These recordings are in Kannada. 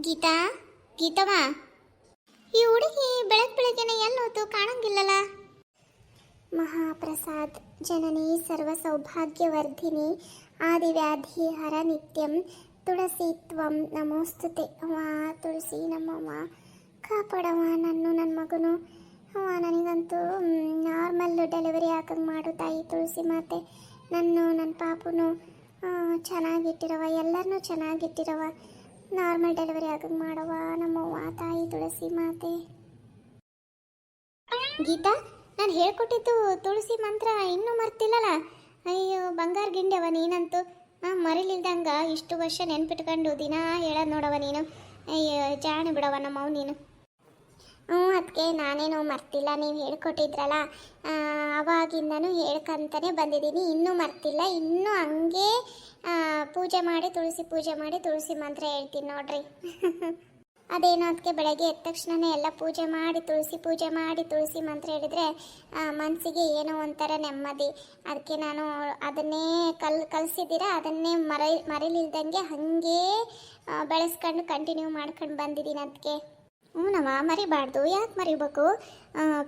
ಗೀತಾ ಗೀತಮ್ಮ, ಈ ಹುಡುಗಿ ಬೆಳಗ್ಗೆನೆ ಎಲ್ಲೋತು ಕಾಣಂಗಿಲ್ಲಲ್ಲ. ಮಹಾಪ್ರಸಾದ್ ಜನನಿ ಸರ್ವ ಸೌಭಾಗ್ಯವರ್ಧಿನಿ ಆದಿವ್ಯಾಧಿ ಹರ ನಿತ್ಯಂ ತುಳಸಿ ತ್ವಂ ನಮೋಸ್ತುತೆ. ಅವ ತುಳಸಿ ನಮ್ಮಮ್ಮ ಕಾಪಾಡವ ನನ್ನ ಮಗನು. ನನಗಂತೂ ನಾರ್ಮಲ್ ಡೆಲಿವರಿ ಆಗಂಗೆ ಮಾಡು ತಾಯಿ ತುಳಸಿ ಮಾತೆ. ನನ್ನ ಪಾಪನು ಚೆನ್ನಾಗಿಟ್ಟಿರವ, ಎಲ್ಲರನ್ನೂ ಚೆನ್ನಾಗಿಟ್ಟಿರವ. ನಾರ್ಮಲ್ ಡೆಲಿವರಿ ಆಗಂಗೆ ಮಾಡವ ನಮ್ಮವ್ವ ತಾಯಿ ತುಳಸಿ ಮಾತೆ. ಗೀತಾ, ನಾನು ಹೇಳ್ಕೊಟ್ಟಿದ್ದು ತುಳಸಿ ಮಂತ್ರ ಇನ್ನೂ ಮರ್ತಿಲ್ಲಲ್ಲ. ಅಯ್ಯೋ ಬಂಗಾರ ಗಿಂಡ್ಯವ ನೀನಂತೂ. ಮರಿಲಿಲ್ದಂಗ ಇಷ್ಟು ವರ್ಷ ನೆನ್ಪಿಟ್ಕೊಂಡು ದಿನ ಹೇಳೋದು ನೋಡವ ನೀನು. ಅಯ್ಯೋ ಜಾಣಿ ಬಿಡವ ನಮ್ಮವ್ ನೀನು. ಅದಕ್ಕೆ ನಾನೇನು ಮರ್ತಿಲ್ಲ, ನೀವು ಹೇಳ್ಕೊಟ್ಟಿದ್ರಲ್ಲ ಅವಾಗಿಂದನೂ ಹೇಳ್ಕೊಂತಾನೆ ಬಂದಿದ್ದೀನಿ. ಇನ್ನೂ ಮರ್ತಿಲ್ಲ, ಇನ್ನೂ ಹಂಗೆ ಪೂಜೆ ಮಾಡಿ ತುಳಸಿ ಪೂಜೆ ಮಾಡಿ ತುಳಸಿ ಮಂತ್ರ ಹೇಳ್ತೀನಿ ನೋಡ್ರಿ. ಅದೇನೋ ಅದಕ್ಕೆ ಬೆಳಗ್ಗೆ ಎದ್ದ ತಕ್ಷಣವೇ ಎಲ್ಲ ಪೂಜೆ ಮಾಡಿ ತುಳಸಿ ಪೂಜೆ ಮಾಡಿ ತುಳಸಿ ಮಂತ್ರ ಹೇಳಿದರೆ ಮನಸ್ಸಿಗೆ ಏನೋ ಒಂಥರ ನೆಮ್ಮದಿ. ಅದಕ್ಕೆ ನಾನು ಅದನ್ನೇ ಕಲಿಸಿದ್ದೀರಾ, ಅದನ್ನೇ ಮರಿಲಿಲ್ದಂಗೆ ಹಾಗೆ ಬೆಳೆಸ್ಕೊಂಡು ಕಂಟಿನ್ಯೂ ಮಾಡ್ಕೊಂಡು ಬಂದಿದ್ದೀನಿ. ಅದಕ್ಕೆ ಹ್ಞೂನಮ್ಮ, ಮರಿಬಾರ್ದು. ಯಾಕೆ ಮರಿಬೇಕು?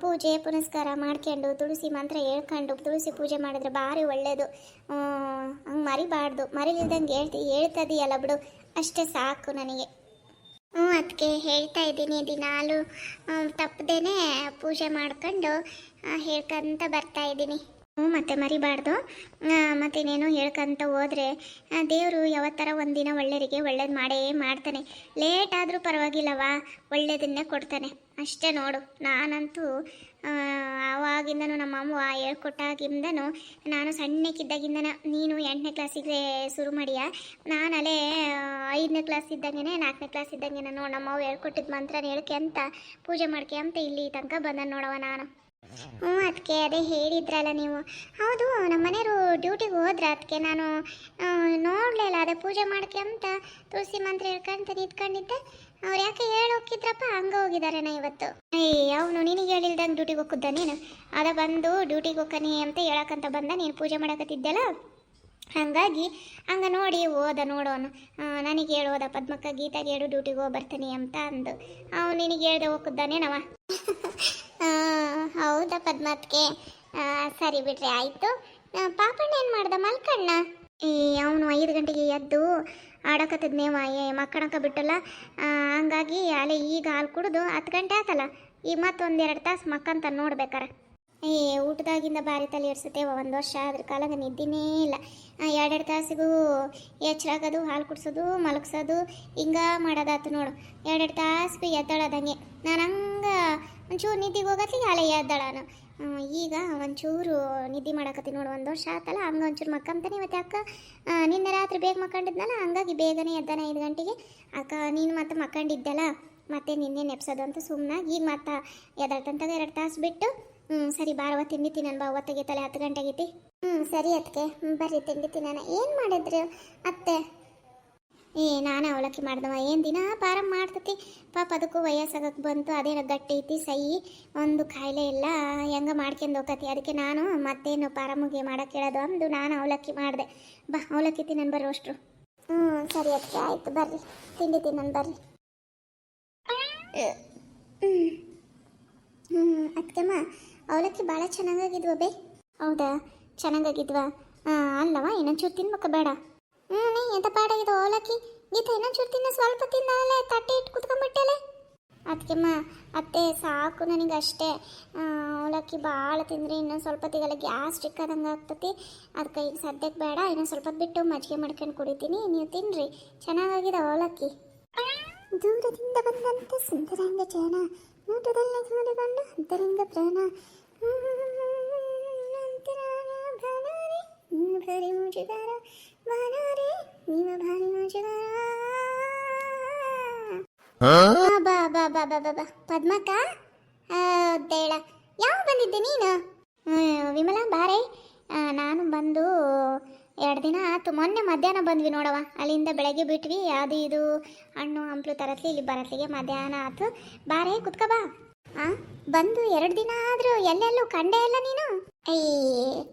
ಪೂಜೆ ಪುನಸ್ಕಾರ ಮಾಡ್ಕೊಂಡು ತುಳಸಿ ಮಂತ್ರ ಹೇಳ್ಕೊಂಡು ತುಳಸಿ ಪೂಜೆ ಮಾಡಿದ್ರೆ ಭಾರಿ ಒಳ್ಳೆಯದು. ಹಂಗೆ ಮರಿಬಾರ್ದು. ಮರಿಲಿಲ್ದಂಗೆ ಹೇಳ್ತದೀಯಲ್ಲ ಬಿಡು, ಅಷ್ಟೇ ಸಾಕು ನನಗೆ. ಅದಕ್ಕೆ ಹೇಳ್ತಾ ಇದ್ದೀನಿ, ದಿನಾಲು ತಪ್ಪದೇನೆ ಪೂಜೆ ಮಾಡ್ಕೊಂಡು ಹೇಳ್ಕೊಂತ ಬರ್ತಾ ಇದ್ದೀನಿ. ಮತ್ತೆ ಮರಿಬಾರ್ದು. ಮತ್ತಿನ್ನೇನು ಹೇಳ್ಕೊಂತ ಹೋದರೆ ದೇವರು ಯಾವತ್ತರ ಒಂದಿನ ಒಳ್ಳೆಯವರಿಗೆ ಒಳ್ಳೇದು ಮಾಡೇ ಮಾಡ್ತಾನೆ. ಲೇಟ್ ಆದರೂ ಪರವಾಗಿಲ್ಲವ, ಒಳ್ಳೇದನ್ನೇ ಕೊಡ್ತಾನೆ ಅಷ್ಟೇ ನೋಡು. ನಾನಂತೂ ಆವಾಗಿಂದನೂ ನಮ್ಮಮ್ಮ ಹೇಳ್ಕೊಟ್ಟಾಗಿಂದನೂ, ನಾನು ಸಣ್ಣಕ್ಕಿದ್ದಾಗಿಂದನ, ನೀನು 8ನೇ ಕ್ಲಾಸಿಗೆ ಶುರು ಮಾಡಿಯ, ನಾನು ಅಲ್ಲೇ 5ನೇ ಕ್ಲಾಸ್ ಇದ್ದಂಗೆ 4ನೇ ಕ್ಲಾಸ್ ಇದ್ದಂಗೆ ನೋಡು ನಮ್ಮವ್ವ ಹೇಳ್ಕೊಟ್ಟಿದ್ದ ಮಂತ್ರನ ಹೇಳ್ಕೆ ಅಂತ ಪೂಜೆ ಮಾಡ್ಕೆ ಅಂತ ಇಲ್ಲಿ ತನಕ ಬಂದ ನೋಡವ ನಾನು. ಅದಕ್ಕೆ ಅದೇ ಹೇಳಿದ್ರಲ್ಲ ನೀವು. ಹೌದು, ನಮ್ಮ ಮನೆಯವರು ಡ್ಯೂಟಿಗೆ ಹೋದ್ರ, ಅದಕ್ಕೆ ನಾನು ನೋಡಲಿಲ್ಲ. ಅದೇ ಪೂಜೆ ಮಾಡ್ಕೆ ಅಂತ ತುಳಸಿ ಮಂತ್ರ ಹೇಳ್ಕೊಂತ ನಿಂತ್ಕೊಂಡಿದ್ದೆ. ಅವ್ರು ಯಾಕೆ ಹೋಗಿದ್ರಪ್ಪ, ಹಂಗೆ ಹೋಗಿದಾರೇನ ಇವತ್ತು? ಅವನು ನಿನಗೆ ಹೇಳಿಲ್ದಂಗೆ ಡ್ಯೂಟಿಗೆ ಹೋಗಿದ್ದ ನೀನು. ಅದ ಬಂದು ಡ್ಯೂಟಿಗೆ ಹೋಗ್ಕನಿ ಅಂತ ಹೇಳಕ್ಕಂತ ಬಂದ, ನೀನು ಪೂಜೆ ಮಾಡಕತ್ತಿದ್ದೆಲ್ಲ, ಹಾಗಾಗಿ ಹಂಗೆ ನೋಡಿ ಹೋದ ನೋಡೋನು. ನನಗೆ ಹೇಳೋದ ಪದ್ಮಕ್ಕ ಗೀತಾಗೆ ಹೇಳು ಡ್ಯೂಟಿಗೆ ಹೋಗಿ ಬರ್ತೀನಿ ಅಂತ ಅಂದು. ಅವನು ನಿನಗೆ ಹೇಳ್ದೆ ಹೋಗಿದ್ದಾನೇನವ? ಹೌದಾ ಪದ್ಮತ್ಗೆ? ಸರಿ ಬಿಡ್ರಿ, ಆಯಿತು. ಪಾಪಣ್ಣ ಏನು ಮಾಡ್ದ, ಮಲ್ಕಣ್ಣ? ಅವನು 5 ಗಂಟೆಗೆ ಎದ್ದು ಆಡಕತ್ತಿದ್ನೇವ, ಮಕ್ಕಳಕ್ಕ ಬಿಟ್ಟಲ್ಲ. ಹಂಗಾಗಿ ಅಲ್ಲೇ ಈಗ ಹಾಲು ಕುಡಿದು 10 ಗಂಟೆ ಆತಲ್ಲ, ಈಗ ಮತ್ತೊಂದೆರಡು ತಾಸು ಮಕ್ಕಂತ ನೋಡ್ಬೇಕಾರೆ. ಊಟದಾಗಿಂದ ಭಾರಿ ತಲೆ ಇಡ್ಸುತ್ತೇವ. 1 ವರ್ಷ ಅದ್ರ ಕಾಲಾಗ ನಿದ್ದಿನೇ ಇಲ್ಲ. 2 ತಾಸಿಗೂ ಎಚ್ಚರಾಗೋದು, ಹಾಲು ಕುಡಿಸೋದು, ಮಲಗಿಸೋದು, ಹಿಂಗೆ ಮಾಡೋದಾತು ನೋಡು. 2 ತಾಸು ಎದ್ದಾಳದಂಗೆ. ನಾನು ಹಂಗೆ ಒಂಚೂರು ನಿದ್ದಿಗೆ ಹೋಗತ್ಲಿಗೆ ಹಳೆ ಎದ್ದಾಳನು. ಈಗ ಒಂಚೂರು ನಿದ್ದೆ ಮಾಡಕತ್ತಿ ನೋಡು. 1 ವರ್ಷ ಆತಲ್ಲ, ಹಂಗೆ ಒಂಚೂರು ಮಕ್ಕಂತಾನೆ. ಇವತ್ತು ಅಕ್ಕ ನಿನ್ನೆ ರಾತ್ರಿ ಬೇಗ ಮಕ್ಕೊಂಡಿದ್ನಲ್ಲ, ಹಂಗಾಗಿ ಬೇಗನೆ ಎದ್ದಾನೆ 5 ಗಂಟೆಗೆ. ಅಕ್ಕ ನೀನು ಮತ್ತೆ ಮಕ್ಕೊಂಡಿದ್ದಲ್ಲ, ಮತ್ತೆ ನಿನ್ನೆ ನೆಪ್ಸೋದು ಅಂತ ಸುಮ್ಮನಾಗಿ ಈಗ ಮತ್ತೆ ಎದ್ದಾಳ್ತಂತಾಗ 2 ತಾಸು ಬಿಟ್ಟು ಸರಿ ಬಾರವ ತಿಂಡಿ ತಿನ್ನನ್ ಬಾ, ಅವತ್ತಿಗೆ ತಲೆ 10 ಗಂಟೆಗೈತಿ. ಸರಿ ಅದಕ್ಕೆ ಬರ್ರಿ ತಿಂಡಿ ತಿನ್ನೋಣ. ಏನು ಮಾಡಿದ್ರು ಅತ್ತೆ? ನಾನು ಅವಲಕ್ಕಿ ಮಾಡ್ದವ. ಏನು ದಿನ ಪಾರಂ ಮಾಡ್ತತಿ ಪಾಪ, ಅದಕ್ಕೂ ವಯಸ್ಸಾಗಕ್ಕೆ ಬಂತು. ಅದೇನೋ ಗಟ್ಟಿ ಐತಿ ಸೈ, ಒಂದು ಕಾಯಿಲೆ ಇಲ್ಲ, ಹೆಂಗೆ ಮಾಡ್ಕೊಂಡು ಹೋಗತಿ. ಅದಕ್ಕೆ ನಾನು ಮತ್ತೇನು ಪಾರಮ್ಗೆ ಮಾಡೋಕೆ ಹೇಳೋದು ಅಂದು ನಾನು ಅವಲಕ್ಕಿ ಮಾಡಿದೆ. ಬಾ ಅವಲಕ್ಕಿ ತಿನ್ನನ್ ಬರ್ರಿ ಅಷ್ಟರು. ಸರಿ ಅದಕ್ಕೆ ಆಯಿತು, ಬರ್ರಿ ತಿಂಡಿ ತಿನ್ನನ್ ಬರ್ರಿ. ಅದಕ್ಕಮ್ಮ ಅವಲಕ್ಕಿ ಭಾಳ ಚೆನ್ನಾಗಾಗಿದ್ವ ಬೇ? ಹೌದಾ, ಚೆನ್ನಾಗಾಗಿದ್ವಾ? ಅಲ್ಲವ, ಇನ್ನೊಂಚೂರು ತಿನ್ಬೇಕು ಬೇಡ? ನೀ ಎಂತ ಪಾಡಾಗಿದ್ವ ಅವಲಕ್ಕಿ? ಗೀತಾ ಇನ್ನೊಂಚೂರು ತಿನ್ನ, ಸ್ವಲ್ಪ ತಿನ್ನಲೇ ತಟ್ಟೆ ಇಟ್ಟು ಕುತ್ಕೊಂಡ್ಬಿಟ್ಟಲೆ. ಅದಕ್ಕೆಮ್ಮ ಅತ್ತೆ ಸಾಕು ನನಗೆ ಅಷ್ಟೇ. ಅವಲಕ್ಕಿ ಭಾಳ ತಿಂದರೆ ಇನ್ನೊಂದು ಸ್ವಲ್ಪ ತಿಗಲ್ಲ ಗ್ಯಾಸ್ಟ್ರಿಕ್ ಆದಂಗೆ ಆಗ್ತತಿ. ಅದಕ್ಕೆ ಈಗ ಸದ್ಯಕ್ಕೆ ಬೇಡ, ಇನ್ನೊಂದು ಸ್ವಲ್ಪ ಬಿಟ್ಟು ಮಜ್ಜಿಗೆ ಮಾಡ್ಕೊಂಡು ಕುಡಿತೀನಿ. ನೀವು ತಿನ್ನಿರಿ, ಚೆನ್ನಾಗಾಗಿದೆ ಅವಲಕ್ಕಿ. ದೂರದಿಂದ ಬಂದಂಥ ಸುಂದರಾಂಗ ಜನ, ನೋಟದಲ್ಲಿ ನೋಡಿಕೊಂಡು ಅಂತರಂಗ ಪ್ರಾಣ, ಭಾರಿ ಮುಜುಗಾರ ಬಾನಾರೆ ನೀವ ಭಾರಿ ಮುಜುಗಾರ. ಬಾ ಬಾ ಬಾ ಬಾ ಬಾ ಬಾ ಪದ್ಮಕ್ಕ, ದೇಳ ಯಾವ ಬಂದಿದ್ದೆ ನೀನು? ವಿಮಲಾ ಬಾರೇ. ನಾನು ಬಂದು 2 ದಿನ ಆಯ್ತು. ಮೊನ್ನೆ ಮಧ್ಯಾಹ್ನ ಬಂದ್ವಿ ನೋಡವ. ಅಲ್ಲಿಂದ ಬೆಳಗ್ಗೆ ಬಿಟ್ವಿ, ಅದು ಇದು ಹಣ್ಣು ಹಂಪ್ಲು ತರತ್ಲಿ ಇಲ್ಲಿ ಬರತ್ಲಿಗೆ ಮಧ್ಯಾಹ್ನ ಆಯ್ತು. ಬಾರೇ ಕುತ್ಕ ಬಾ. ಬಂದು 2 ದಿನ ಆದರೂ ಎಲ್ಲೆಲ್ಲೂ ಕಂಡೇ ಇಲ್ಲ ನೀನು.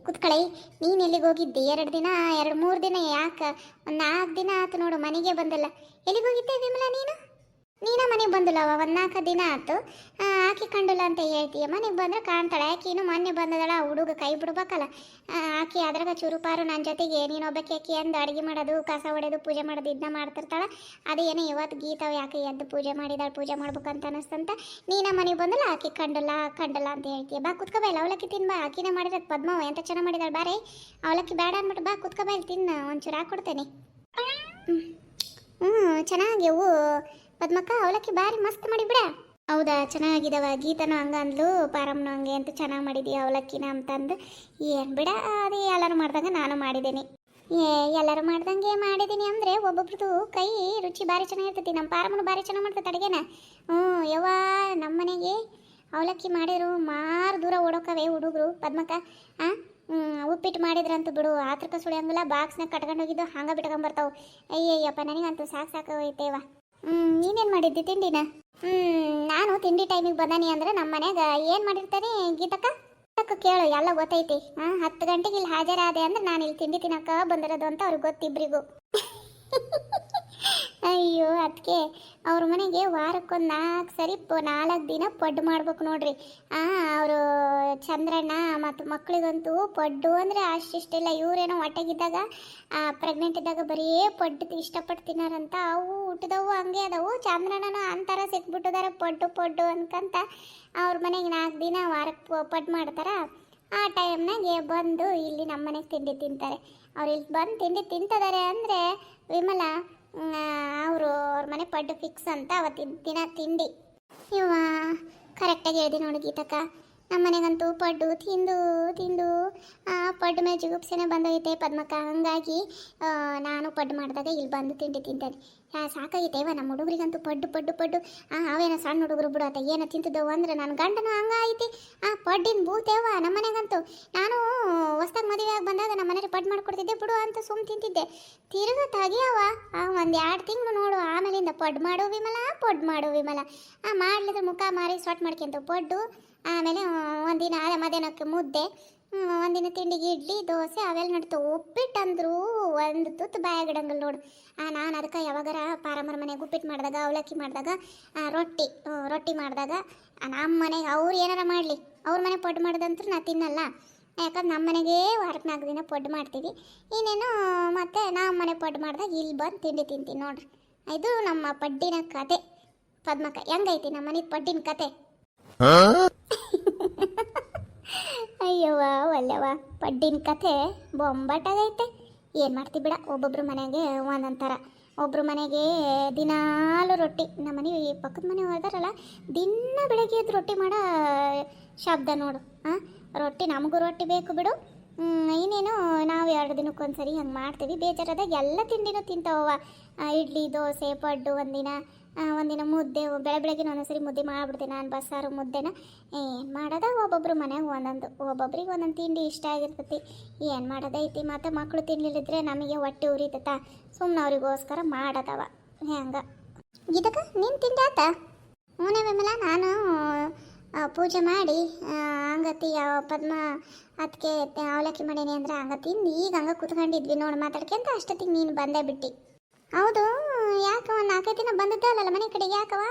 ಕುತ್ಕಳೈ, ನೀನು ಎಲ್ಲಿಗೆ ಹೋಗಿದ್ದೆ? 2 ದಿನ 2-3 ದಿನ ಯಾಕೆ? ಒಂದು 4 ದಿನ ಆಯ್ತು ನೋಡು, ಮನೆಗೆ ಬಂದಲ್ಲ. ಎಲ್ಲಿಗೆ ಹೋಗಿದ್ದೆ ವಿಮಲಾ ನೀನು? ಬಂದಿಲ್ಲವ ಒಂದು 4 ದಿನ ಆಯ್ತು. ಆಕಿ ಕಂಡಿಲ್ಲ ಅಂತ ಹೇಳ್ತೀಯ, ಮನೆಗೆ ಬಂದ್ರೆ ಕಾಣ್ತಾಳೆ. ಆಕಿ ಇನ್ನೂ ಮೊನ್ನೆ ಬಂದದಳ, ಹುಡುಗ ಕೈ ಬಿಡ್ಬೇಕಲ್ಲ. ಆಕಿ ಅದ್ರಾಗ ಚುರುಪಾರು ನನ್ನ ಜೊತೆಗೆ ನೀನೊಬ್ಬಕ್ಕೆ ಆಕಿ ಅಂದು ಅಡುಗೆ ಮಾಡೋದು, ಕಸ ಹೊಡೆಯೋದು, ಪೂಜೆ ಮಾಡೋದು ಇದನ್ನ ಮಾಡ್ತಿರ್ತಾಳೆ. ಅದೇನೋ ಇವತ್ತು ಗೀತಾವ ಯಾಕೆ ಎದ್ದು ಪೂಜೆ ಮಾಡಿದಾಳೆ, ಪೂಜೆ ಮಾಡ್ಬೇಕಂತ ಅನಿಸ್ತಂತ. ನೀನ ಮನೆಗೆ ಬಂದಲ್ಲ, ಆಕಿ ಕಂಡಲ್ಲ ಅಂತ ಹೇಳ್ತೀಯ. ಬಾ ಕುತ್ಕೋಬಾ, ಇಲ್ಲ ಅವಲಕ್ಕಿ ತಿನ್ ಬಾ. ಆಕಿನೇ ಮಾಡಿರೋದು ಪದ್ಮವ ಎಂತ ಚೆನ್ನಾಗಿ ಮಾಡಿದಾಳೆ. ಬಾರೇ ಅವಲಕ್ಕಿ ಬೇಡ ಅಂದ್ಬಿಟ್ಟು ಬಾ ಕುತ್ಕೋಬಾ, ಇಲ್ಲಿ ತಿನ್ನು, ಒಂಚೂರು ಹಾಕ್ಕೊಡ್ತೇನೆ. ಚೆನ್ನಾಗಿ ಹೂ ಪದ್ಮಕ್ಕ, ಅವಲಕ್ಕಿ ಬಾರಿ ಮಸ್ತ್ ಮಾಡಿ ಬಿಡ. ಹೌದಾ, ಚೆನ್ನಾಗಿದ್ದಾವ. ಗೀತನೂ ಹಂಗ ಅಂದ್ಲು, ಪಾರಮ್ಮನೂ ಹಂಗೆ ಅಂತ ಚೆನ್ನಾಗಿ ಮಾಡಿದೀಯ ಅವಲಕ್ಕಿನ ಅಂತಂದು. ಏನು ಬಿಡ, ಅದು ಎಲ್ಲರೂ ಮಾಡ್ದಂಗೆ ನಾನು ಮಾಡಿದ್ದೀನಿ. ಎಲ್ಲರೂ ಮಾಡ್ದಂಗೆ ಮಾಡಿದ್ದೀನಿ ಅಂದರೆ ಒಬ್ಬೊಬ್ರದ್ದು ಕೈ ರುಚಿ ಭಾರಿ ಚೆನ್ನಾಗಿರ್ತೈತಿ. ನಮ್ಮ ಪಾರಮ್ಮನು ಭಾರಿ ಚೆನ್ನಾಗಿ ಮಾಡ್ತೈತೆ ಅಡುಗೆನ. ಯವ್ವ ನಮ್ಮ ಮನೆಗೆ ಅವಲಕ್ಕಿ ಮಾಡಿದ್ರು ಮಾರು ದೂರ ಓಡೋಕವೆ ಹುಡುಗರು ಪದ್ಮಕ್ಕ. ಉಪ್ಪಿಟ್ಟು ಮಾಡಿದ್ರಂತೂ ಬಿಡು, ಆತ್ರಕ ಸುಳಿಯಂಗಿಲ್ಲ, ಬಾಕ್ಸ್ನಾಗ ಕಟ್ಕೊಂಡು ಹೋಗಿದ್ದು ಹಂಗೆ ಬಿಟ್ಕೊಂಬರ್ತಾವೆ. ಅಯ್ಯಯ್ಯಪ್ಪ, ನನಗಂತೂ ಸಾಕು ಹೋಯ್ತೇವ. ನೀನೇನು ಮಾಡಿದ್ದಿ ತಿಂಡಿನ? ನಾನು ತಿಂಡಿ ಟೈಮಿಗೆ ಬಂದಾನಿ ಅಂದ್ರೆ ನಮ್ಮ ಮನ್ಯಾಗ ಏನು ಮಾಡಿರ್ತಾನೆ ಗೀತಕ್ಕ ಕೇಳು, ಎಲ್ಲ ಗೊತ್ತೈತಿ. 10 ಗಂಟೆಗೆ ಇಲ್ಲಿ ಹಾಜರಾದೆ ಅಂದ್ರೆ ನಾನು ಇಲ್ಲಿ ತಿಂಡಿ ತಿನ್ನಕ್ಕ ಬಂದಿರೋದು ಅಂತ ಅವ್ರಿಗೆ ಗೊತ್ತಿಬ್ರಿಗೂ. ಅಯ್ಯೋ ಅದಕ್ಕೆ ಅವ್ರ ಮನೆಗೆ ವಾರಕ್ಕೊಂದು 4 ದಿನ ಪಡ್ಡು ಮಾಡ್ಬೇಕು ನೋಡ್ರಿ. ಅವರು ಚಂದ್ರಣ್ಣ ಮತ್ತು ಮಕ್ಕಳಿಗಂತೂ ಪಡ್ಡು ಅಂದರೆ ಅಷ್ಟಿಷ್ಟಿಲ್ಲ. ಇವರೇನೋ ಹೊಟ್ಟೆಗಿದ್ದಾಗ ಪ್ರೆಗ್ನೆಂಟ್ ಇದ್ದಾಗ ಬರೀ ಪಡ್ಡು ಇಷ್ಟಪಟ್ಟು ತಿನ್ನಾರಂತ. ಅವು ಹುಟ್ಟಿದವು ಹಂಗೆ ಅದಾವು. ಚಂದ್ರಣ್ಣನ ಅಂತಾರ ಸಿಕ್ಬಿಟ್ಟಿದ್ದಾರೆ ಪಡ್ಡು ಅನ್ಕಂತ ಅವ್ರ ಮನೆಗೆ 4 ದಿನ ವಾರಕ್ಕೆ ಪಡ್ಡು ಮಾಡ್ತಾರ. ಆ ಟೈಮ್ನಾಗೆ ಬಂದು ಇಲ್ಲಿ ನಮ್ಮ ಮನೆಗೆ ತಿಂಡಿ ತಿಂತಾರೆ. ಅವ್ರು ಇಲ್ಲಿ ಬಂದು ತಿಂಡಿ ತಿಂತಿದ್ದಾರೆ ಅಂದರೆ ವಿಮಲ ಅವರು ಅವ್ರ ಮನೆ ಪಡ್ಡು ಫಿಕ್ಸ್ ಅಂತ ಅವತ್ತಿನ ದಿನ ತಿಂಡಿ. ಇವ ಕರೆಕ್ಟಾಗಿ ಹೇಳಿದೆ ನೋಡಿ ಗೀತಕ್ಕ. ನಮ್ಮ ಮನೆಗಂತೂ ಪಡ್ಡು ತಿಂದು ಪಡ್ಡು ಮೇಲೆ ಜಿಗುಪ್ಸೆನೇ ಬಂದೋಗೈತೆ ಪದ್ಮಕ್ಕ. ಹಂಗಾಗಿ ನಾನು ಪಡ್ಡು ಮಾಡಿದಾಗ ಇಲ್ಲಿ ಬಂದು ತಿಂಡಿ ತಿಂತೇನೆ. ಸಾಕಾಗೈತೇವ ನಮ್ಮ ಹುಡುಗರಿಗಂತೂ ಪಡ್ಡು. ಅವೇನೋ ಸಣ್ಣ ಹುಡುಗರು ಬಿಡೋತ ಏನೋ ತಿಂತಿದ್ದವು ಅಂದ್ರೆ ನನ್ನ ಗಂಡನು ಹಂಗಾಯ್ತಿ. ಪಡ್ಡಿನ ಭೂತೇವ ನಮ್ಮ ಮನೆಗಂತೂ. ನಾನು ಹೊಸ್ದಾಗಿ ಮದುವೆಯಾಗಿ ಬಂದಾಗ ನಮ್ಮ ಮನೇಲಿ ಪಡ್ಡು ಮಾಡ್ಕೊಡ್ತಿದ್ದೆ ಬಿಡು ಅಂತ ಸುಮ್ಮನೆ ತಿಂತಿದ್ದೆ. ತಿರುಗ ತೆಗಿಯವ 1-2 ತಿಂಗಳು ನೋಡು, ಆಮೇಲಿಂದ ಪಡ್ಡು ಮಾಡೋ ವಿಮಲ ಮಾಡ್ಲಿದ್ರೆ ಮುಖ ಮಾರಿ ಸೊಟ್ಟು ಮಾಡ್ಕೊಂತ ಪಡ್ಡು. ಆಮೇಲೆ ಒಂದಿನ ಮಧ್ಯಾಹ್ನಕ್ಕೆ ಮುದ್ದೆ, ಒಂದಿನ ತಿಂಡಿಗೆ ಇಡ್ಲಿ ದೋಸೆ ಅವೆಲ್ಲ ನಡ್ತಾವೆ. ಉಪ್ಪಿಟ್ಟು ಅಂದರೂ ಒಂದು ತುತ್ತು ಬಾಯಾಗಿಡಂಗಲ್ ನೋಡು. ನಾನು ಅದಕ್ಕೆ ಯಾವಾಗಾರ ಪಾರಮ್ಮರ ಮನೆಗೆ ಉಪ್ಪಿಟ್ಟು ಮಾಡಿದಾಗ, ಅವಲಕ್ಕಿ ಮಾಡಿದಾಗ, ರೊಟ್ಟಿ ಮಾಡಿದಾಗ ನಮ್ಮ ಮನೆಗೆ ಅವ್ರು ಏನಾರ ಮಾಡಲಿ ಅವ್ರ ಮನೆ ಪಡ್ಡು ಮಾಡೋದಂತೂ ನಾ ತಿನ್ನಲ್ಲ. ಯಾಕಂದ್ರೆ ನಮ್ಮ ಮನೆಗೆ ವಾರಕ್ಕೆ 4 ದಿನ ಪಡ್ಡು ಮಾಡ್ತೀವಿ. ಇನ್ನೇನು ಮತ್ತು ನಮ್ಮ ಮನೆ ಪಡ್ಡು ಮಾಡಿದಾಗ ಇಲ್ಲಿ ಬಂದು ತಿಂಡಿ ತಿಂತೀನಿ ನೋಡ್ರಿ. ಇದು ನಮ್ಮ ಪಡ್ಡಿನ ಕತೆ ಪದ್ಮಕ್ಕ. ಹೆಂಗೈತಿ ನಮ್ಮ ಮನೆ ಪಡ್ಡಿನ ಕತೆ? ಅಯ್ಯವ್ವ ಒಲ್ಲೆವ, ಪಡ್ಡಿನ ಕತೆ ಬೊಂಬಾಟಾಗೈತೆ. ಏನು ಮಾಡ್ತಿ ಬಿಡ, ಒಬ್ಬೊಬ್ರು ಮನೆಗೆ ಒಂದೊಂದು ಥರ. ಒಬ್ಬರು ಮನೆಗೆ ದಿನಾಲು ರೊಟ್ಟಿ. ನಮ್ಮ ಮನೆ ಪಕ್ಕದ ಮನೆ ಹೋದಾರಲ್ಲ, ದಿನ ಬೆಳಗ್ಗೆ ಎದ್ದು ರೊಟ್ಟಿ ಮಾಡೋ ಶಬ್ದ ನೋಡು. ರೊಟ್ಟಿ ನಮಗೂ ರೊಟ್ಟಿ ಬೇಕು ಬಿಡು. ಇನ್ನೇನು ನಾವು 2 ದಿನಕ್ಕೊಂದ್ಸರಿ ಹಂಗೆ ಮಾಡ್ತೀವಿ. ಬೇಜಾರಾದಾಗ ಎಲ್ಲ ತಿಂಡಿನೂ ತಿಂತಾವ. ಇಡ್ಲಿ ದೋಸೆ ಪಡ್ಡು, ಒಂದಿನ ಮುದ್ದೆ. ಬೆಳಗ್ಗೆ ಒಂದೊಂದ್ಸರಿ ಮುದ್ದೆ ಮಾಡಿಬಿಡ್ತೀನಿ ನಾನು, ಬಸ್ಸಾರು ಮುದ್ದೆನ. ಏನು ಮಾಡೋದ, ಒಬ್ಬೊಬ್ರು ಮನೆಗೆ ಒಬ್ಬೊಬ್ರಿಗೆ ಒಂದೊಂದು ತಿಂಡಿ ಇಷ್ಟ ಆಗಿರ್ತೈತಿ. ಏನು ಮಾಡೋದೈತಿ, ಮತ್ತು ಮಕ್ಕಳು ತಿನ್ಲಿಲ್ಲಿದ್ರೆ ನಮಗೆ ಹೊಟ್ಟೆ ಉರಿತೈತ. ಸುಮ್ಮನೆ ಅವ್ರಿಗೋಸ್ಕರ ಮಾಡೋದವ ಹೆಂಗೆ. ಗೀತಕ್ಕ ನೀನು ತಿಂಡಿ ಆತ? ಹ್ಞೂ ವಿಮಲ, ನಾನು ಪೂಜೆ ಮಾಡಿ ಹಂಗತಿ ಪದ್ಮ ಅದಕ್ಕೆ ಅವಲಕ್ಕಿ ಮಾಡೀನಿ ಅಂದ್ರೆ ಹಂಗೆ ತಿಂದು ಈಗ ಹಂಗೆ ಕೂತ್ಕೊಂಡಿದ್ವಿ ನೋಡಿ ಮಾತಾಡ್ಕೊಂತ. ಅಷ್ಟೊತ್ತಿಗೆ ನೀನು ಬಂದೇ ಬಿಟ್ಟು. ಹೌದು, ಯಾಕವ 4 ದಿನ ಬಂದಿದ್ದೆ ಅಲ್ಲಲ್ಲ ಮನೆ ಕಡೆಗೆ, ಯಾಕವ?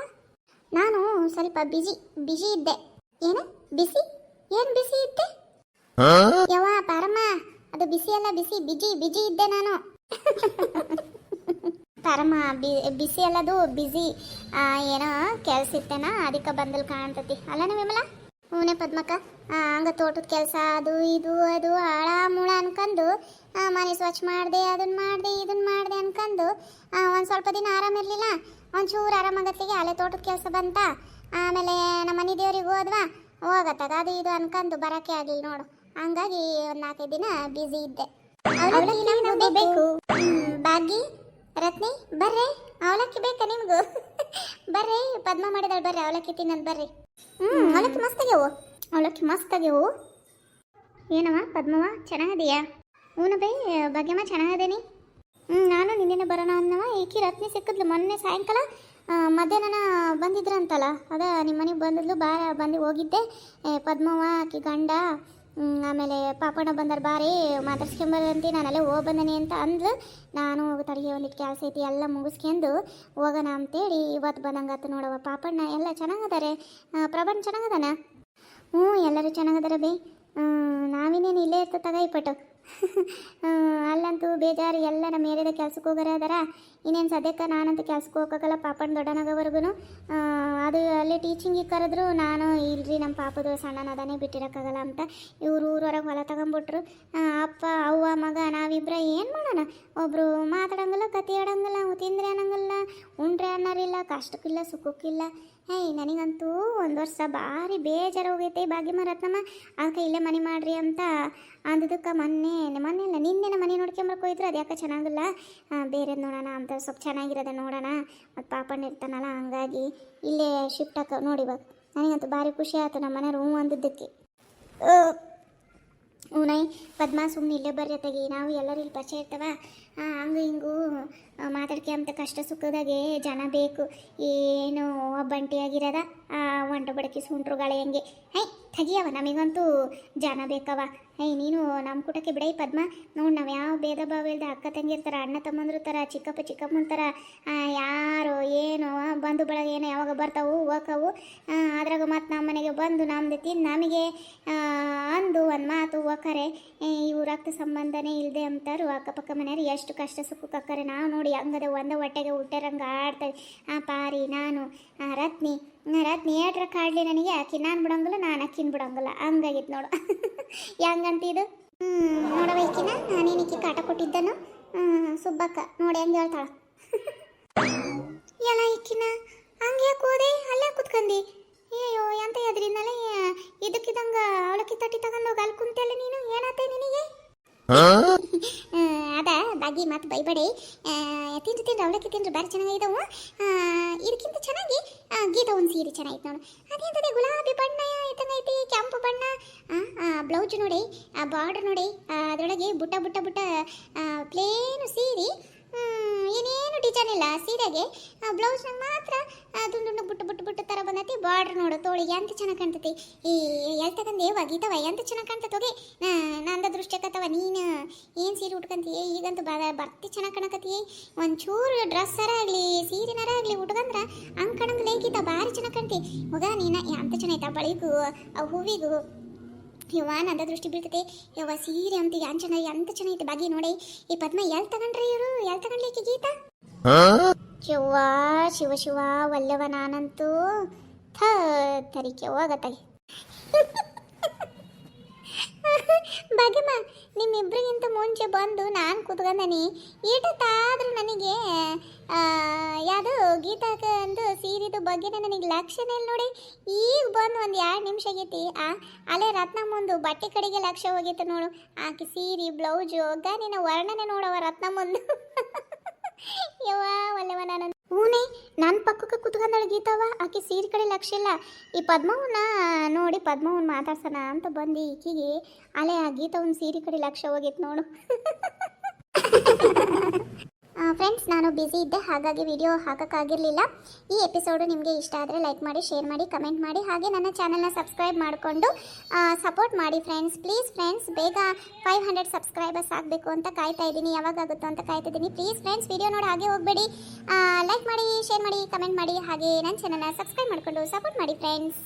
ನಾನು ಸ್ವಲ್ಪ ಬಿಜಿ ಇದ್ದೆ. ಏನು ಬಿಸಿ ಇದ್ದೆ? ಯವ್ವ ಪಾರಮ್ಮ, ಅದು ಬಿಸಿ ಅಲ್ಲ, ಬಿಜಿ ಇದ್ದೆ ನಾನು. ಪಾರಮ್ಮ ಬಿಸಿ ಅಲ್ಲದು ಬಿಸಿ. ಏನೋ ಕೆಲಸ ಇತ್ತೇನ, ಅದಕ್ಕೆ ಬಂದಲ್ಲಿ ಕಾಣ್ತತಿ ಅಲ್ಲನ ವಿಮಲ? ಹೂನೇ ಪದ್ಮಕ್ಕ. ಹಂಗೆ ತೋಟದ ಕೆಲಸ ಅದು ಆಳ ಮೂಳ ಅನ್ಕೊಂಡು ಮನೆ ಸ್ವಚ್ಛ ಮಾಡಿದೆ, ಇದನ್ನು ಮಾಡಿದೆ ಅನ್ಕೊಂಡು ಒಂದು ಸ್ವಲ್ಪ ದಿನ ಆರಾಮಿರಲಿಲ್ಲ. ಒಂಚೂರು ಆರಾಮಾಗತ್ತಿಗೆ ಅಲ್ಲೇ ತೋಟದ ಕೆಲಸ ಬಂತ. ಆಮೇಲೆ ನಮ್ಮ ಮನೆ ದೇವ್ರಿಗೆ ಹೋಗತ್ತಾಗ ಅದು ಇದು ಅನ್ಕೊಂಡು ಬರೋಕ್ಕೆ ಆಗಲಿ ನೋಡು. ಹಂಗಾಗಿ ಒಂದು 4 ದಿನ ಬ್ಯುಸಿ ಇದ್ದೆ. ಬೇಕು ಬಾಗಿ ರತ್ನಿ, ಬರ್ರಿ ಅವಲಕ್ಕಿ ಬೇಕಾ ನಿಮಗೂ? ಬರ್ರಿ, ಪದ್ಮ ಮಾಡಿದಾಳೆ, ಬರ್ರಿ ಅವಲಕ್ಕಿ ತಿನ್ನೋದು ಬರ್ರಿ. ಅವಲಕ್ಕಿ ಮಸ್ತಾಗ್ಯವು. ಏನವ ಪದ್ಮವ, ಚೆನ್ನಾಗಿದೆಯಾ? ಹ್ಞೂ ಬೈ ಭಾಗ್ಯಮ್ಮ, ಚೆನ್ನಾಗದೇನಿ. ನಾನು ನಿನ್ನೆ ಬರೋಣ ಅನ್ನವ. ಈಕಿ ರತ್ನಿ ಸಿಕ್ಕಿದ್ಲು ಮೊನ್ನೆ ಸಾಯಂಕಾಲ. ಮಧ್ಯಾಹ್ನ ಬಂದಿದ್ರಂತಲ್ಲ, ಅದ ನಿಮ್ಮ ಮನೆಗೆ ಬಂದಿದ್ಲು. ಬಂದು ಹೋಗಿದ್ದೆ. ಪದ್ಮವ ಆಕಿ ಗಂಡ ಆಮೇಲೆ ಪಾಪಣ್ಣ ಬಂದಾರ ಬಾರಿ ಮಾತಾಡ್ಸ್ಕೊಂಬರಂತಿ ನಾನು ಅಲ್ಲೇ ಹೋಗಿ ಬಂದನಿ ಅಂತ ಅಂದ್ಲು. ನಾನು ತಡಿಗೆ ಒಂದಿಟ್ಟು ಕೆಲಸ ಐತಿ ಎಲ್ಲ ಮುಗಿಸ್ಕೊಂಡು ಹೋಗೋಣ ಅಂತೇಳಿ ಇವತ್ತು ಬಂದಂಗಾತು ನೋಡವ. ಪಾಪಣ್ಣ ಎಲ್ಲ ಚೆನ್ನಾಗದಾರೆ, ಪ್ರಭಾನ್ ಚೆನ್ನಾಗದಾನ? ಹ್ಞೂ ಎಲ್ಲರೂ ಚೆನ್ನಾಗದಾರ ಬೇ. ನಾವಿನೇನು ಇಲ್ಲೇ ಇರ್ತ ತಗ ಇಪ್ಪಟ್ಟು. ಅಲ್ಲಂತೂ ಬೇಜಾರು ಎಲ್ಲ ನಮ್ಮ ಏರಿಯಾದ ಕೆಲ್ಸಕ್ಕೆ ಹೋಗೋರೆ ಅದಾರ. ಇನ್ನೇನು ಸದ್ಯಕ್ಕೆ ನಾನಂತೂ ಕೆಲ್ಸಕ್ಕೆ ಹೋಗೋಕ್ಕಲ್ಲ ಪಾಪಣ್ಣ ದೊಡ್ಡನಾಗವರೆಗೂ. ಅದು ಅಲ್ಲಿ ಟೀಚಿಂಗಿಗೆ ಕರೆದ್ರು ನಾನು ಇಲ್ರಿ ನಮ್ಮ ಪಾಪದು ಸಣ್ಣನದಾನೆ ಬಿಟ್ಟಿರೋಕ್ಕಾಗಲ್ಲ ಅಂತ ಇವರು ಊರೊಳಗೆ ಹೊಲ ತಗೊಂಬಿಟ್ರು. ಅಪ್ಪ ಅವ್ವ ಮಗ ನಾವಿಬ್ಬರ ಏನು ಮಾಡೋಣ? ಒಬ್ಬರು ಮಾತಾಡಂಗಿಲ್ಲ, ಕತೆ ಆಡಂಗಿಲ್ಲ, ತಿಂದ್ರೆ ಅನ್ನಂಗಿಲ್ಲ, ಉಂಡ್ರೆ ಅನ್ನೋರಿಲ್ಲ, ಕಷ್ಟಕ್ಕಿಲ್ಲ ಸುಖಕ್ಕಿಲ್ಲ. ನನಗಂತೂ ಒಂದು ವರ್ಷ ಭಾರಿ ಬೇಜಾರು ಹೋಗೈತೆ ಭಾಗ್ಯಮ್ಮ ರತ್ನಮ್ಮ. ಅದಕ್ಕೆ ಇಲ್ಲೇ ಮನೆ ಮಾಡ್ರಿ ಅಂತ ಅಂದದಕ್ಕೆ ಮೊನ್ನೆಲ್ಲ ನಿನ್ನೆ ಮನೆ ನೋಡ್ಕೊಂಬರಕ್ಕೆ ಹೋಯ್ತು. ಅದು ಯಾಕೆ ಚೆನ್ನಾಗಿಲ್ಲ, ಬೇರೆ ನೋಡೋಣ ಅಂತ ಸ್ವಲ್ಪ ಚೆನ್ನಾಗಿರೋದೆ ನೋಡೋಣ. ಮತ್ತು ಪಾಪಣ್ಣ ಇರ್ತಾನಲ್ಲ ಹಂಗಾಗಿ ಇಲ್ಲೇ ಶಿಫ್ಟ್ ಹಾಕ ನೋಡಿ ಇವಾಗ. ನನಗಂತೂ ಭಾರಿ ಖುಷಿ ಆಯ್ತು ನಮ್ಮ ಮನೆಯವ್ರು ಹ್ಞೂ ಅಂದಿದ್ದಕ್ಕೆ. ಹ್ಞೂನೈ ಪದ್ಮ ಸುಮ್ಮನೆ ಇಲ್ಲೇ ಬರ್ರಿ ತೆಗಿ, ನಾವು ಎಲ್ಲರೂ ಇಲ್ಲಿ ಪರಿಚಯ ಇರ್ತವ. ಹಂಗೂ ಹಿಂಗೂ ಮಾತಾಡ್ಕೊಂತ ಕಷ್ಟ ಸುಖದಾಗೆ ಜನ ಬೇಕು. ಏನು ಒಬ್ಬಂಟಿಯಾಗಿರೋದ ಒಂಟ ಬಡಕಿ ಸುಂಟ್ರು ಗಾಳಿ ತೆಗಿಯವ. ನಮಗಂತೂ ಜನ ಬೇಕವ. ನೀನು ನಮ್ಮ ಕೂಟಕ್ಕೆ ಬಿಡೈ ಪದ್ಮ. ನೋಡಿ ನಾವು ಯಾವ ಭೇದ ಭಾವ ಇಲ್ದ ಅಕ್ಕ ತಂಗಿರ್ತಾರ, ಅಣ್ಣ ತಮ್ಮಂದ್ರು ಥರ, ಚಿಕ್ಕಮ್ಮನ ಥರ ಯಾರು ಏನು ಬಂಧು ಬಳಗ ಏನೋ ಯಾವಾಗ ಬರ್ತಾವು ಹೋಗವು. ಅದ್ರಾಗ ಮತ್ತು ನಮ್ಮ ಮನೆಗೆ ಬಂದು ನಮ್ದು ತಿಂದು ನಮಗೆ ಅಂದು ಒಂದು ಮಾತು ಹೋಕರೆ. ಇವು ರಕ್ತ ಸಂಬಂಧನೇ ಇಲ್ಲದೆ ಅಂತಾರು ಅಕ್ಕಪಕ್ಕ ಮನೆಯವ್ರು ಎಷ್ಟು ಕಷ್ಟ ಸುಖಕ್ಕೆ ಅಕ್ಕರೆ. ನಾವು ನೋಡಿ ಹಂಗದೆ ಒಂದೇ ಹೊಟ್ಟೆಗೆ ಹುಟ್ಟರಂಗೆ ಆಡ್ತೇವೆ. ಪಾರಿ ನಾನು ರತ್ನಿ ಏಟ್ರ ಕಾಡ್ಲಿ ನನಗೆ ಆಕಿ ನಾನು ಬಿಡೋಂಗಿಲ್ಲ, ನಾನು ಅಕ್ಕಿನ ಬಿಡೋಂಗಿಲ್ಲ, ಹಂಗಾಗಿತ್ತು ನೋಡು. ಹೆಂಗಂತಿದು ನೋಡವ ಈಕಿನ ನಾನೇನಿಕ್ಕಿ ಕಾಟ ಕೊಟ್ಟಿದ್ದನು ಸುಬ್ಬಕ್ಕ ನೋಡಿ ಹೆಂಗೆ ಹೇಳ್ತಾಳ. ಎಲ್ಲ ಈಕಿನ ಹಂಗೆ ಹೋದೆ ಅಲ್ಲೇ ಕುತ್ಕಂದಿ. ಅಯ್ಯೋ ಎಂತ ಎದ್ರಿಂದಲೇ ಇದಕ್ಕಿದಂಗ ಅವಳಕ್ಕಿ ತಟ್ಟಿ ತಗೊಂಡೋಗಿ ಅಲ್ಲಿ ಕುಂತೆಲ್ಲ ನೀನು. ಏನಾತೆ ನಿನಗೆ? ಅದ ಬಾಗಿ ಮತ್ತು ಬೈಬಡಿ ತಿಂದು ಅವಳಕ್ಕಿ ತಿಂದ್ರೆ ಬಾರಿ ಚೆನ್ನಾಗಿದ್ದವು. ಇದಕ್ಕಿಂತ ಚೆನ್ನಾಗಿ ಗೀತ ಒಂದು ಸೀರೆ ಚೆನ್ನಾಗಿತ್ತು ನೋಡು. ಅದೇಂತದೆ ಗುಲಾಬಿ ಬಣ್ಣ ಇತ್ತಂಗೈತಿ, ಕೆಂಪು ಬಣ್ಣ, ಬ್ಲೌಜ್ ನೋಡಿ, ಬಾರ್ಡರ್ ನೋಡಿ, ಅದರೊಳಗೆ ಬುಟ್ಟ ಬುಟ್ಟ ಬುಟ್ಟ ಪ್ಲೇನು ಸೀರೆ, ಏನೇನು ಡಿಸೈನ್ ಇಲ್ಲ ಸೀರೆಗೆ. ಬ್ಲೌಸ್ನಾಗ ಮಾತ್ರ ದುಂಡು ಬುಟ್ಟು ಬುಟ್ಟು ಬುಟ್ಟು ಥರ ಬಂದೈತಿ. ಬಾರ್ಡ್ರ್ ನೋಡು ತೋಳಿಗೆ ಎಂತ ಚೆನ್ನಾಗಿ ಕಾಣ್ತೈತಿ. ಎಲ್ಲಿ ತಗೊಂಡು ಗೀತವ ಎಂತ ಚೆನ್ನಾಗಿ ಕಾಣ್ತೈತೆ ಹೋಗಿ. ನಂದ ದೃಷ್ಟಿಕತ್ತವ ನೀನು ಏನು ಸೀರೆ ಉಟ್ಕೊಂತೀಯ ಈಗಂತೂ ಬರ್ತಿ ಚೆನ್ನಾಗಿ ಕಾಣಕತ್ತಿ. ಒಂಚೂರು ಡ್ರೆಸ್ಸರ ಆಗಲಿ ಸೀರೆನಾರ ಆಗಲಿ ಉಟ್ಕಂದ್ರೆ ಹಂಗೆ ಕಣಂಗಿಲ್ಲ ಗೀತ ಭಾರಿ ಚೆನ್ನಾಗಿ ಕಾಣ್ತಿ ಹೋಗ. ನೀನು ಎಂತ ಚೆನ್ನಾಯ್ತ ಬಳಿಗೂ ಆ ಹೂವಿಗೂ ಯವ್ವ ನಂದ ದೃಷ್ಟಿ ಬೀಳ್ತೈತೆ. ಯವ್ವ ಸೀರೆ ಅಂತ ಏನು ಚೆನ್ನಾಗಿ ಎಂತ ಚೆನ್ನಾಗೈತೆ ಬಾಗಿ ನೋಡಿ. ಈ ಪದ್ಮ ಎಲ್ಲಿ ತಗೊಂಡ್ರಿ ಇವರು? ಎಲ್ಲಿ ತಗೊಂಡ್ಲಿಕ್ಕೆ ಗೀತ? ಯವ್ವ ಶಿವ ಶಿವ ವಲ್ಲವ ನಾನಂತೂ ತರಿಕೆ ಹೋಗತ್ತಾಗಿ. ಭಾಗ್ಯಮ್ಮ ನಿಮ್ಮಿಬ್ರಿಗಿಂತ ಮುಂಚೆ ಬಂದು ನಾನು ಕೂತ್ಕೊಂಡನಿ. ಈಟತ್ತಾದ್ರೂ ನನಗೆ ಯಾವುದು ಗೀತಾಕಂದು ಸೀರಿದು ಬಗ್ಗೆನೇ ನನಗೆ ಲಕ್ಷ್ಯನೇ ಇಲ್ಲ ನೋಡಿ. ಈಗ ಬಂದು ಒಂದು 2 ನಿಮಿಷ ಆಗೈತಿ. ಅಲ್ಲೇ ರತ್ನ ಮುಂದು ಬಟ್ಟೆ ಕಡೆಗೆ ಲಕ್ಷ್ಯ ಹೋಗೈತೆ ನೋಡು. ಆಕೆ ಸೀರೆ ಬ್ಲೌಜು ಹೋಗ ನಿನ್ನ ವರ್ಣನೆ ನೋಡವ ರತ್ನ ಮುಂದು. ಯವ್ವ ಒಲ್ಲೆವ ನಾನು ಹೂನೇ ನನ್ನ ಪಕ್ಕಕ್ಕೆ ಕುತ್ಕೊಂಡಳು ಗೀತವ. ಆಕೆ ಸೀರೆ ಕಡೆ ಲಕ್ಷ್ಯ ಇಲ್ಲ. ಈ ಪದ್ಮವನ್ನ ನೋಡಿ ಪದ್ಮವನ್ನ ಮಾತಾಡ್ಸೋಣ ಅಂತ ಬಂದು ಈಕಿಗೆ ಅಲ್ಲೇ ಆ ಗೀತವನ್ನ ಸೀರೆ ಕಡೆ ಲಕ್ಷ್ಯ ಹೋಗಿತ್ತು ನೋಡು. ಫ್ರೆಂಡ್ಸ್ ನಾನು ಬ್ಯುಸಿ ಇದ್ದೆ ಹಾಗಾಗಿ ವಿಡಿಯೋ ಹಾಕೋಕ್ಕಾಗಿರಲಿಲ್ಲ. ಈ ಎಪಿಸೋಡು ನಿಮಗೆ ಇಷ್ಟ ಆದರೆ ಲೈಕ್ ಮಾಡಿ, ಶೇರ್ ಮಾಡಿ, ಕಮೆಂಟ್ ಮಾಡಿ, ಹಾಗೆ ನನ್ನ ಚಾನಲ್ನ ಸಬ್ಸ್ಕ್ರೈಬ್ ಮಾಡಿಕೊಂಡು ಸಪೋರ್ಟ್ ಮಾಡಿ ಫ್ರೆಂಡ್ಸ್. ಪ್ಲೀಸ್ ಫ್ರೆಂಡ್ಸ್ ಬೇಗ 500 ಸಬ್ಸ್ಕ್ರೈಬರ್ಸ್ ಆಗಬೇಕು ಅಂತ ಕಾಯ್ತಾ ಇದ್ದೀನಿ. ಯಾವಾಗ ಆಗುತ್ತೋ ಅಂತ ಕಾಯ್ತಿದ್ದೀನಿ. ಪ್ಲೀಸ್ ಫ್ರೆಂಡ್ಸ್ ವಿಡಿಯೋ ನೋಡಿ ಹಾಗೆ ಹೋಗಬೇಡಿ. ಲೈಕ್ ಮಾಡಿ, ಶೇರ್ ಮಾಡಿ, ಕಮೆಂಟ್ ಮಾಡಿ, ಹಾಗೆ ನನ್ನ ಚಾನಲ್ನ ಸಬ್ಸ್ಕ್ರೈಬ್ ಮಾಡಿಕೊಂಡು ಸಪೋರ್ಟ್ ಮಾಡಿ ಫ್ರೆಂಡ್ಸ್.